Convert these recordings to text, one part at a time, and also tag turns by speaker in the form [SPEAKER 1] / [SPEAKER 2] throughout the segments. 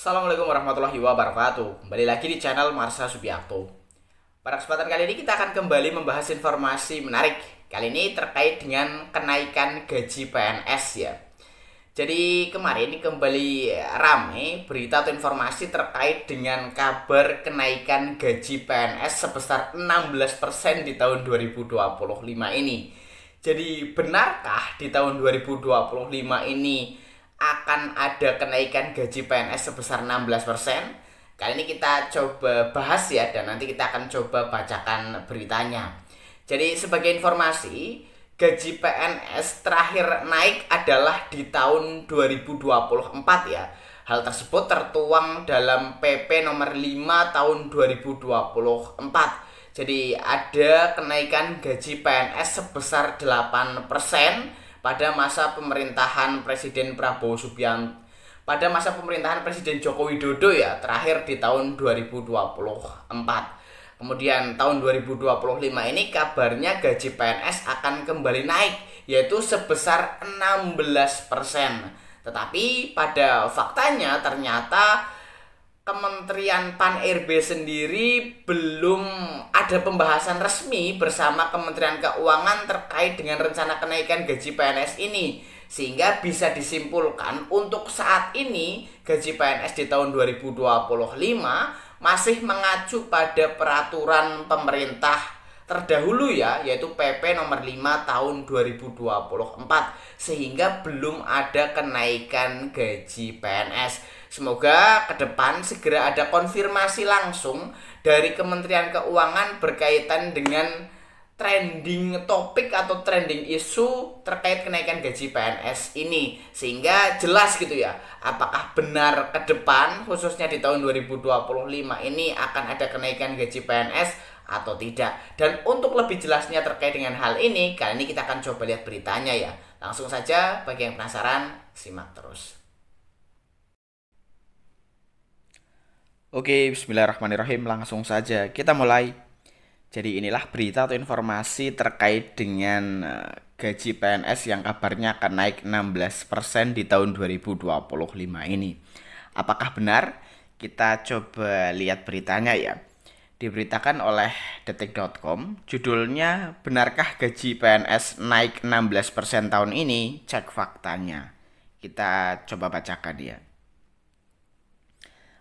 [SPEAKER 1] Assalamualaikum warahmatullahi wabarakatuh. Kembali lagi di channel Marsha Subiakto. Pada kesempatan kali ini kita akan kembali membahas informasi menarik. Kali ini terkait dengan kenaikan gaji PNS ya. Jadi kemarin kembali ramai berita atau informasi terkait dengan kabar kenaikan gaji PNS sebesar 16% di tahun 2025 ini. Jadi benarkah di tahun 2025 ini akan ada kenaikan gaji PNS sebesar 16%? Kali ini kita coba bahas ya, dan nanti kita akan coba bacakan beritanya. Jadi sebagai informasi, gaji PNS terakhir naik adalah di tahun 2024 ya. Hal tersebut tertuang dalam PP nomor 5 tahun 2024. Jadi ada kenaikan gaji PNS sebesar 8% pada masa pemerintahan Presiden Prabowo Subianto, pada masa pemerintahan Presiden Joko Widodo ya, terakhir di tahun 2024. Kemudian tahun 2025 ini kabarnya gaji PNS akan kembali naik, yaitu sebesar 16%. Tetapi pada faktanya ternyata Kementerian Pan-RB sendiri belum ada pembahasan resmi bersama Kementerian Keuangan terkait dengan rencana kenaikan gaji PNS ini. Sehingga bisa disimpulkan untuk saat ini gaji PNS di tahun 2025 masih mengacu pada peraturan pemerintah terdahulu ya, yaitu PP nomor 5 tahun 2024, sehingga belum ada kenaikan gaji PNS. Semoga ke depan segera ada konfirmasi langsung dari Kementerian Keuangan berkaitan dengan trending topik atau trending isu terkait kenaikan gaji PNS ini, sehingga jelas gitu ya, apakah benar ke depan khususnya di tahun 2025 ini akan ada kenaikan gaji PNS atau tidak. Dan untuk lebih jelasnya terkait dengan hal ini, kali ini kita akan coba lihat beritanya ya. Langsung saja, bagi yang penasaran, simak terus. Oke, bismillahirrahmanirrahim, langsung saja kita mulai. Jadi inilah berita atau informasi terkait dengan gaji PNS yang kabarnya akan naik 16% di tahun 2025 ini. Apakah benar? Kita coba lihat beritanya ya. Diberitakan oleh detik.com, judulnya "Benarkah gaji PNS naik 16% tahun ini? Cek faktanya." Kita coba bacakan ya.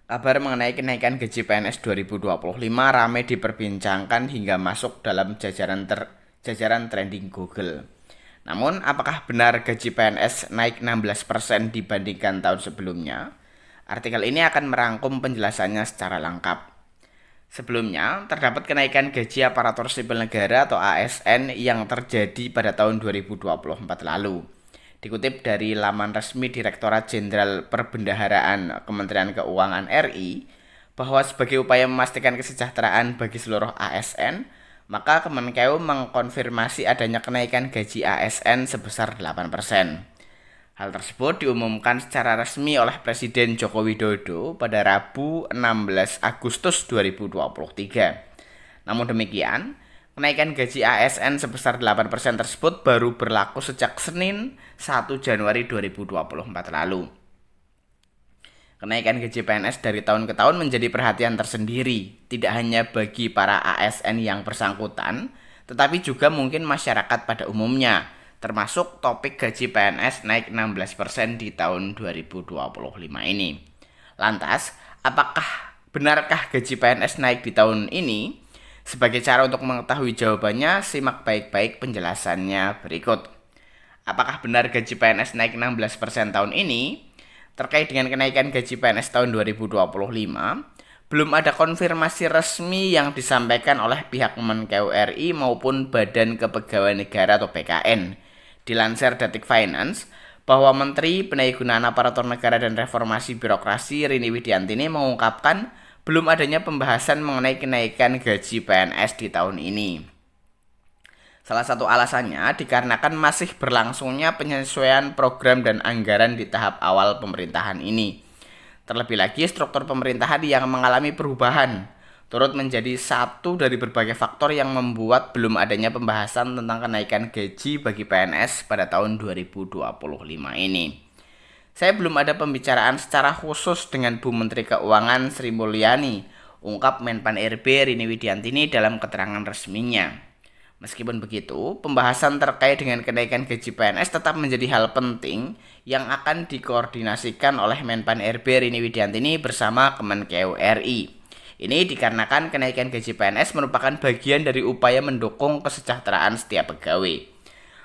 [SPEAKER 1] Kabar mengenai kenaikan gaji PNS 2025 ramai diperbincangkan hingga masuk dalam jajaran trending Google. Namun, apakah benar gaji PNS naik 16% dibandingkan tahun sebelumnya? Artikel ini akan merangkum penjelasannya secara lengkap. Sebelumnya, terdapat kenaikan gaji aparatur sipil negara atau ASN yang terjadi pada tahun 2024 lalu. Dikutip dari laman resmi Direktorat Jenderal Perbendaharaan Kementerian Keuangan RI, bahwa sebagai upaya memastikan kesejahteraan bagi seluruh ASN, maka Kemenkeu mengkonfirmasi adanya kenaikan gaji ASN sebesar 8%. Hal tersebut diumumkan secara resmi oleh Presiden Joko Widodo pada Rabu 16 Agustus 2023. Namun demikian, kenaikan gaji ASN sebesar 8% tersebut baru berlaku sejak Senin 1 Januari 2024 lalu. Kenaikan gaji PNS dari tahun ke tahun menjadi perhatian tersendiri, tidak hanya bagi para ASN yang bersangkutan, tetapi juga mungkin masyarakat pada umumnya, termasuk topik gaji PNS naik 16% di tahun 2025 ini. Lantas, benarkah gaji PNS naik di tahun ini? Sebagai cara untuk mengetahui jawabannya, simak baik-baik penjelasannya berikut. Apakah benar gaji PNS naik 16% tahun ini? Terkait dengan kenaikan gaji PNS tahun 2025, belum ada konfirmasi resmi yang disampaikan oleh pihak Kemenkeu RI maupun Badan Kepegawaian Negara atau BKN. Dilansir Detik Finance, bahwa Menteri Pendayagunaan Aparatur Negara dan Reformasi Birokrasi Rini Widiantini mengungkapkan belum adanya pembahasan mengenai kenaikan gaji PNS di tahun ini. Salah satu alasannya dikarenakan masih berlangsungnya penyesuaian program dan anggaran di tahap awal pemerintahan ini. Terlebih lagi, struktur pemerintahan yang mengalami perubahan turut menjadi satu dari berbagai faktor yang membuat belum adanya pembahasan tentang kenaikan gaji bagi PNS pada tahun 2025 ini. Saya belum ada pembicaraan secara khusus dengan Bu Menteri Keuangan Sri Mulyani, ungkap Menpan RB Rini Widiantini dalam keterangan resminya. Meskipun begitu, pembahasan terkait dengan kenaikan gaji PNS tetap menjadi hal penting yang akan dikoordinasikan oleh Menpan RB Rini Widiantini bersama Kemenkeu RI. Ini dikarenakan kenaikan gaji PNS merupakan bagian dari upaya mendukung kesejahteraan setiap pegawai.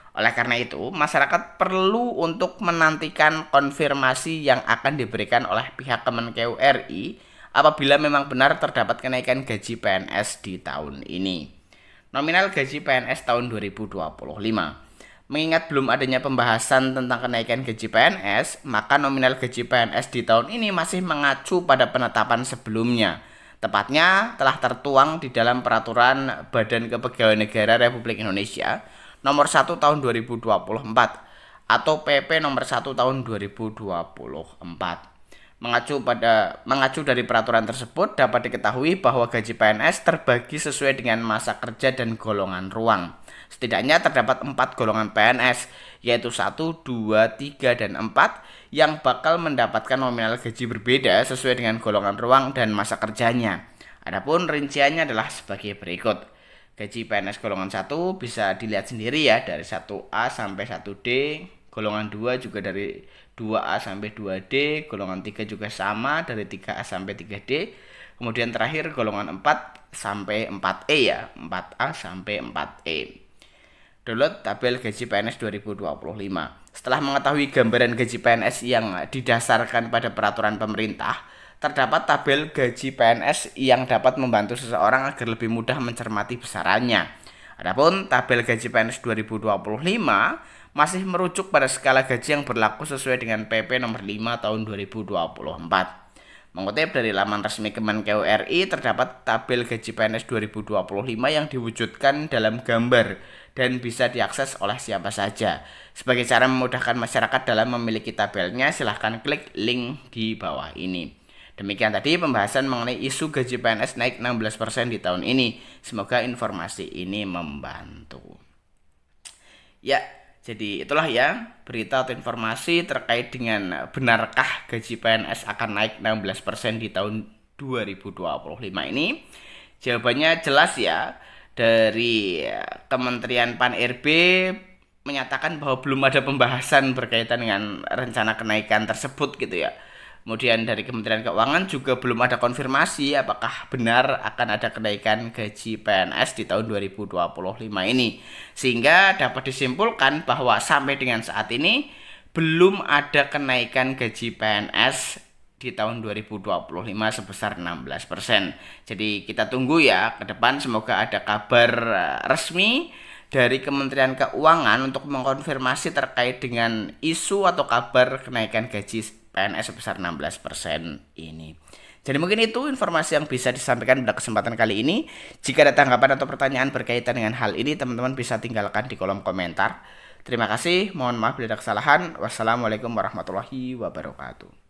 [SPEAKER 1] Oleh karena itu, masyarakat perlu untuk menantikan konfirmasi yang akan diberikan oleh pihak Kemenkeu RI apabila memang benar terdapat kenaikan gaji PNS di tahun ini. Nominal gaji PNS tahun 2025. Mengingat belum adanya pembahasan tentang kenaikan gaji PNS, maka nominal gaji PNS di tahun ini masih mengacu pada penetapan sebelumnya. Tepatnya telah tertuang di dalam Peraturan Badan Kepegawaian Negara Republik Indonesia Nomor 1 Tahun 2024 atau PP Nomor 1 Tahun 2024. Mengacu dari peraturan tersebut dapat diketahui bahwa gaji PNS terbagi sesuai dengan masa kerja dan golongan ruang. Setidaknya terdapat 4 golongan PNS, yaitu 1, 2, 3, dan 4 yang bakal mendapatkan nominal gaji berbeda sesuai dengan golongan ruang dan masa kerjanya. Adapun rinciannya adalah sebagai berikut. Gaji PNS golongan 1 bisa dilihat sendiri ya, dari 1A sampai 1D, golongan 2 juga dari 2A sampai 2D, golongan 3 juga sama dari 3A sampai 3D, kemudian terakhir golongan 4 sampai 4E ya, 4A sampai 4E. Download tabel gaji PNS 2025. Setelah mengetahui gambaran gaji PNS yang didasarkan pada peraturan pemerintah, terdapat tabel gaji PNS yang dapat membantu seseorang agar lebih mudah mencermati besarannya. Adapun tabel gaji PNS 2025 masih merujuk pada skala gaji yang berlaku sesuai dengan PP Nomor 5 Tahun 2024. Mengutip dari laman resmi Kemenkeu RI, terdapat tabel gaji PNS 2025 yang diwujudkan dalam gambar dan bisa diakses oleh siapa saja. Sebagai cara memudahkan masyarakat dalam memiliki tabelnya, silahkan klik link di bawah ini. Demikian tadi pembahasan mengenai isu gaji PNS naik 16% di tahun ini. Semoga informasi ini membantu. Ya, jadi itulah ya berita atau informasi terkait dengan benarkah gaji PNS akan naik 16% di tahun 2025 ini. Jawabannya jelas ya, dari Kementerian Pan RB menyatakan bahwa belum ada pembahasan berkaitan dengan rencana kenaikan tersebut gitu ya. Kemudian dari Kementerian Keuangan juga belum ada konfirmasi apakah benar akan ada kenaikan gaji PNS di tahun 2025 ini. Sehingga dapat disimpulkan bahwa sampai dengan saat ini belum ada kenaikan gaji PNS di tahun 2025 sebesar 16%. Jadi kita tunggu ya ke depan, semoga ada kabar resmi dari Kementerian Keuangan untuk mengkonfirmasi terkait dengan isu atau kabar kenaikan gaji PNS sebesar 16% ini. Jadi mungkin itu informasi yang bisa disampaikan pada kesempatan kali ini. Jika ada tanggapan atau pertanyaan berkaitan dengan hal ini, teman-teman bisa tinggalkan di kolom komentar. Terima kasih, mohon maaf bila ada kesalahan. Wassalamualaikum warahmatullahi wabarakatuh.